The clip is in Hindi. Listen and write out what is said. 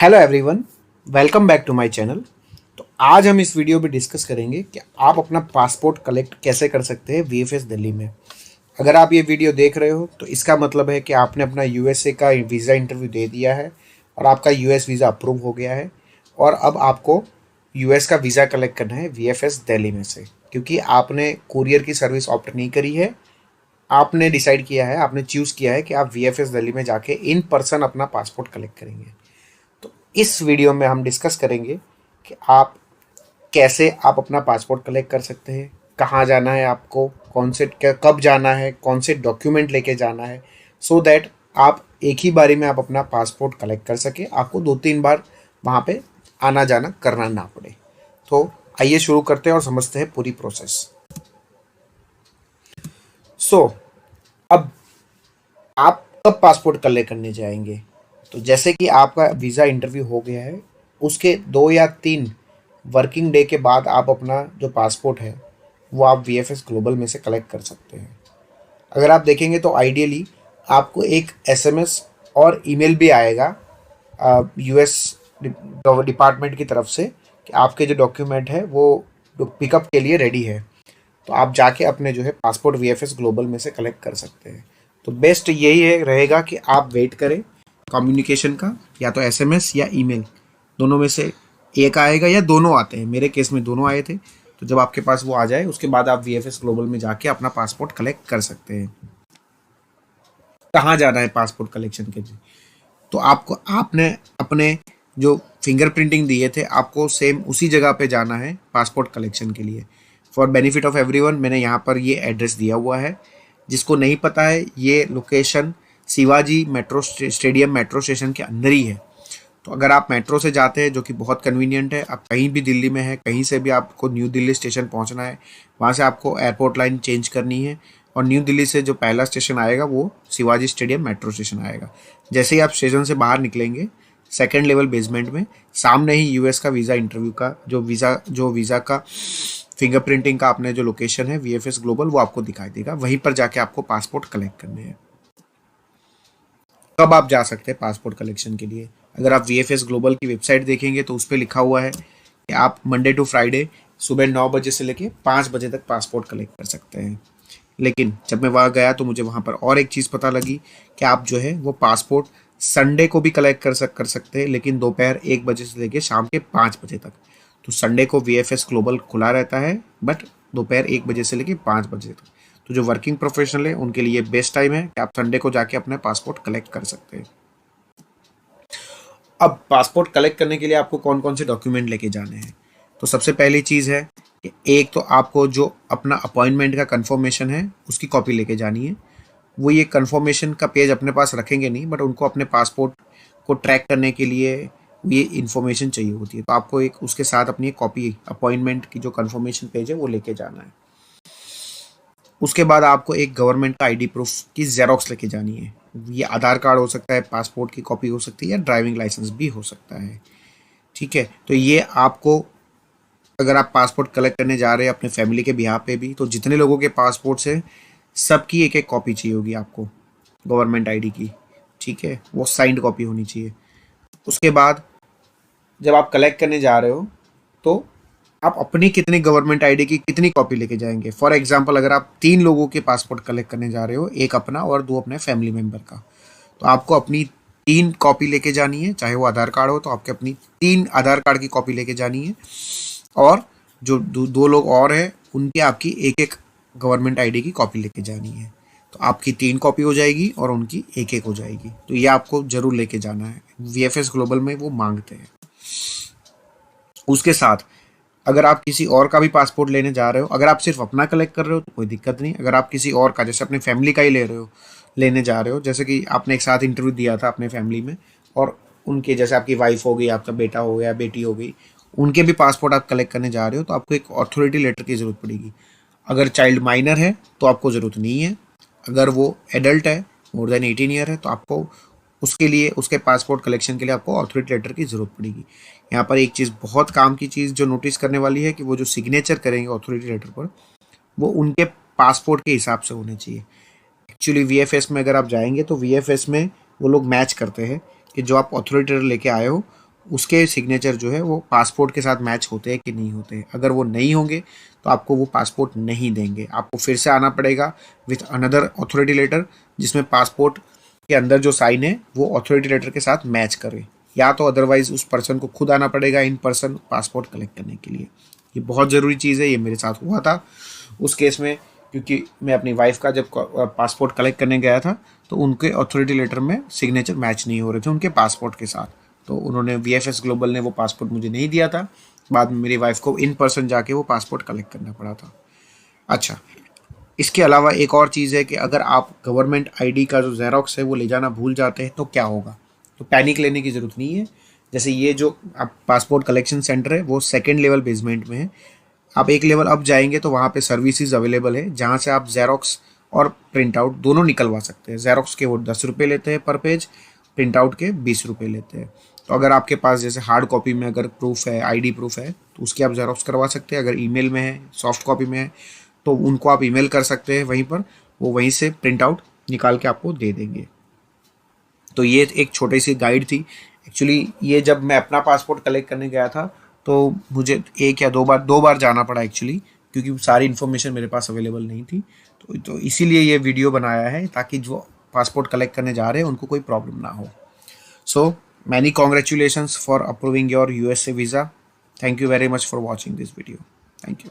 Hello everyone, welcome back to my channel. तो आज हम इस वीडियो में डिस्कस करेंगे कि आप अपना पासपोर्ट कलेक्ट कैसे कर सकते हैं वीएफएस दिल्ली में। अगर आप ये वीडियो देख रहे हो तो इसका मतलब है कि आपने अपना यूएसए का वीज़ा इंटरव्यू दे दिया है और आपका यूएस वीज़ा अप्रूव हो गया है और अब आपको यूएस का वीज़ा कलेक्ट करना है वीएफएस दिल्ली में से, क्योंकि आपने कुरियर की सर्विस ऑप्ट नहीं करी है। आपने डिसाइड किया है, आपने चूज़ किया है कि आप वीएफएस दिल्ली में जाके इन पर्सन अपना पासपोर्ट कलेक्ट करेंगे। तो इस वीडियो में हम डिस्कस करेंगे कि आप अपना पासपोर्ट कलेक्ट कर सकते हैं, कहाँ जाना है आपको, कौन से कब जाना है, कौन से डॉक्यूमेंट लेके जाना है, सो दैट आप एक ही बारी में आप अपना पासपोर्ट कलेक्ट कर सके, आपको 2-3 बार वहाँ पे आना जाना करना ना पड़े। तो आइए शुरू करते हैं और समझते हैं पूरी प्रोसेस। सो अब आप कब पासपोर्ट कलेक्ट करने जाएंगे? तो जैसे कि आपका वीज़ा इंटरव्यू हो गया है, उसके 2 या 3 वर्किंग डे के बाद आप अपना जो पासपोर्ट है वो आप वीएफएस ग्लोबल में से कलेक्ट कर सकते हैं। अगर आप देखेंगे तो आइडियली आपको एक एसएमएस और ईमेल भी आएगा यूएस डिपार्टमेंट की तरफ से कि आपके जो डॉक्यूमेंट है वो पिकअप के लिए रेडी है। तो आप जाके अपने जो है पासपोर्ट वीएफएस ग्लोबल में से कलेक्ट कर सकते हैं। तो बेस्ट यही है रहेगा कि आप वेट करें कम्युनिकेशन का, या तो एसएमएस या ईमेल, दोनों में से एक आएगा या दोनों आते हैं। मेरे केस में दोनों आए थे। तो जब आपके पास वो आ जाए उसके बाद आप वीएफएस ग्लोबल में जाके अपना पासपोर्ट कलेक्ट कर सकते हैं। कहाँ जाना है पासपोर्ट कलेक्शन के लिए? तो आपने अपने जो फिंगर प्रिंटिंग दिए थे आपको सेम उसी जगह पे जाना है पासपोर्ट कलेक्शन के लिए। फॉर बेनिफिट ऑफ एवरीवन मैंने यहाँ पर ये एड्रेस दिया हुआ है। जिसको नहीं पता है, ये location Shivaji metro stadium metro station के अंदर ही है। तो अगर आप मेट्रो से जाते हैं, जो कि बहुत कन्वीनियंट है, आप कहीं भी दिल्ली में है, कहीं से भी आपको न्यू दिल्ली स्टेशन पहुंचना है, वहां से आपको एयरपोर्ट लाइन चेंज करनी है और न्यू दिल्ली से जो पहला स्टेशन आएगा वो शिवाजी स्टेडियम मेट्रो स्टेशन आएगा। जैसे ही आप स्टेशन से बाहर निकलेंगे, सेकेंड लेवल बेसमेंट में सामने ही यूएस का वीज़ा इंटरव्यू का जो वीज़ा का फिंगरप्रिंटिंग का आपने जो लोकेशन है वीएफएस ग्लोबल, वो आपको दिखाई देगा। वहीं पर जाके आपको पासपोर्ट कलेक्ट करने हैं। कब आप जा सकते हैं पासपोर्ट कलेक्शन के लिए? अगर आप वीएफएस ग्लोबल की वेबसाइट देखेंगे तो उस पर लिखा हुआ है कि आप मंडे टू फ्राइडे सुबह 9 बजे से लेके 5 बजे तक पासपोर्ट कलेक्ट कर सकते हैं। लेकिन जब मैं वहाँ गया तो मुझे वहाँ पर और एक चीज़ पता लगी कि आप जो है वो पासपोर्ट संडे को भी कलेक्ट कर सकते हैं, लेकिन दोपहर 1 बजे से लेके शाम के 5 बजे तक। तो संडे को वीएफएस ग्लोबल खुला रहता है, बट दोपहर 1 बजे से लेके 5 बजे तक। तो जो वर्किंग प्रोफेशनल है उनके लिए बेस्ट टाइम है कि आप संडे को जाके अपना पासपोर्ट कलेक्ट कर सकते हैं। अब पासपोर्ट कलेक्ट करने के लिए आपको कौन कौन से डॉक्यूमेंट लेके जाने हैं? तो सबसे पहली चीज़ है कि एक तो आपको जो अपना अपॉइंटमेंट का कंफर्मेशन है उसकी कॉपी लेके जानी है। वो ये कंफर्मेशन का पेज अपने पास रखेंगे नहीं, बट उनको अपने पासपोर्ट को ट्रैक करने के लिए ये इन्फॉर्मेशन चाहिए होती है। तो आपको एक उसके साथ अपनी कॉपी अपॉइंटमेंट की जो कंफर्मेशन पेज है वो लेके जाना है। उसके बाद आपको एक गवर्नमेंट का आईडी प्रूफ की जेरोक्स लेके जानी है। ये आधार कार्ड हो सकता है, पासपोर्ट की कॉपी हो सकती है, या ड्राइविंग लाइसेंस भी हो सकता है। ठीक है, तो ये आपको, अगर आप पासपोर्ट कलेक्ट करने जा रहे हैं अपने फैमिली के बिहाफ पे भी, तो जितने लोगों के पासपोर्ट्स हैं सबकी एक एक कॉपी चाहिए होगी आपको गवर्नमेंट आईडी की। ठीक है, वो साइंड कॉपी होनी चाहिए। उसके बाद जब आप कलेक्ट करने जा रहे हो तो आप अपनी कितनी गवर्नमेंट आईडी की कितनी कॉपी लेके जाएंगे। फॉर एग्जांपल, अगर आप 3 लोगों के पासपोर्ट कलेक्ट करने जा रहे हो, एक अपना और 2 अपने फैमिली मेंबर का, तो आपको अपनी 3 कॉपी लेके जानी है। चाहे वो आधार कार्ड हो तो आपके अपनी 3 आधार कार्ड की कॉपी लेके जानी है, और जो 2 लोग और हैं उनके आपकी एक एक गवर्नमेंट आईडी की कॉपी लेके जानी है। तो आपकी 3 कॉपी हो जाएगी और उनकी एक एक हो जाएगी। तो ये आपको जरूर लेके जाना है, वीएफएस ग्लोबल में वो मांगते हैं। उसके साथ अगर आप किसी और का भी पासपोर्ट लेने जा रहे हो, अगर आप सिर्फ अपना कलेक्ट कर रहे हो तो कोई दिक्कत नहीं। अगर आप किसी और का, जैसे अपनी फैमिली का ही लेने जा रहे हो, जैसे कि आपने एक साथ इंटरव्यू दिया था अपने फैमिली में, और उनके जैसे आपकी वाइफ हो गई, आपका बेटा हो गया, बेटी हो गई, उनके भी पासपोर्ट आप कलेक्ट करने जा रहे हो, तो आपको एक अथॉरिटी लेटर की ज़रूरत पड़ेगी। अगर चाइल्ड माइनर है तो आपको ज़रूरत नहीं है। अगर वो एडल्ट है, मोर देन 18 ईयर है, तो आपको उसके लिए, उसके पासपोर्ट कलेक्शन के लिए आपको अथॉरिटी लेटर की ज़रूरत पड़ेगी। यहाँ पर एक चीज़, बहुत काम की चीज़ जो नोटिस करने वाली है, कि वो जो सिग्नेचर करेंगे अथॉरिटी लेटर पर, वो उनके पासपोर्ट के हिसाब से होने चाहिए। एक्चुअली वीएफएस में अगर आप जाएंगे तो वीएफएस में वो लोग मैच करते हैं कि जो आप अथॉरिटी लेटर लेके आए हो उसके सिग्नेचर जो है वो पासपोर्ट के साथ मैच होते हैं कि नहीं होते हैं। अगर वो नहीं होंगे तो आपको वो पासपोर्ट नहीं देंगे, आपको फिर से आना पड़ेगा विथ अनदर अथॉरिटी लेटर जिसमें पासपोर्ट के अंदर जो साइन है वो अथॉरिटी लेटर के साथ मैच करे, या तो अदरवाइज उस पर्सन को खुद आना पड़ेगा इन पर्सन पासपोर्ट कलेक्ट करने के लिए। ये बहुत ज़रूरी चीज़ है, ये मेरे साथ हुआ था उस केस में, क्योंकि मैं अपनी वाइफ का जब पासपोर्ट कलेक्ट करने गया था तो उनके अथॉरिटी लेटर में सिग्नेचर मैच नहीं हो रहे थे उनके पासपोर्ट के साथ, तो उन्होंने VFS ग्लोबल ने वो पासपोर्ट मुझे नहीं दिया था। बाद में मेरी वाइफ को इन पर्सन जाके वो पासपोर्ट कलेक्ट करना पड़ा था। अच्छा, इसके अलावा एक और चीज़ है कि अगर आप गवर्नमेंट ID का जो जेरोक्स है वो ले जाना भूल जाते हैं तो क्या होगा। तो पैनिक लेने की ज़रूरत नहीं है। जैसे ये जो आप पासपोर्ट कलेक्शन सेंटर है वो सेकेंड लेवल बेसमेंट में है, आप एक लेवल अप जाएंगे तो वहाँ पे सर्विसेज अवेलेबल है जहाँ से आप जेरोक्स और प्रिंट आउट दोनों निकलवा सकते हैं। जेरोक्स के वो 10 रुपये लेते हैं पर पेज, प्रिंट आउट के 20 रुपये लेते हैं। तो अगर आपके पास जैसे हार्ड कॉपी में अगर प्रूफ है, ID प्रूफ है, तो उसकी आप जेरोक्स करवा सकते हैं। अगर ईमेल में है, सॉफ्ट कॉपी में है, तो उनको आप ईमेल कर सकते हैं वहीं पर, वो वहीं से प्रिंट आउट निकाल के आपको दे देंगे। तो ये एक छोटी सी गाइड थी। एक्चुअली ये जब मैं अपना पासपोर्ट कलेक्ट करने गया था तो मुझे एक या दो बार जाना पड़ा एक्चुअली, क्योंकि सारी इन्फॉर्मेशन मेरे पास अवेलेबल नहीं थी। तो इसीलिए ये वीडियो बनाया है ताकि जो पासपोर्ट कलेक्ट करने जा रहे हैं उनको कोई प्रॉब्लम ना हो। So many congratulations for approving your USA visa. Thank you very much for watching this video. Thank you.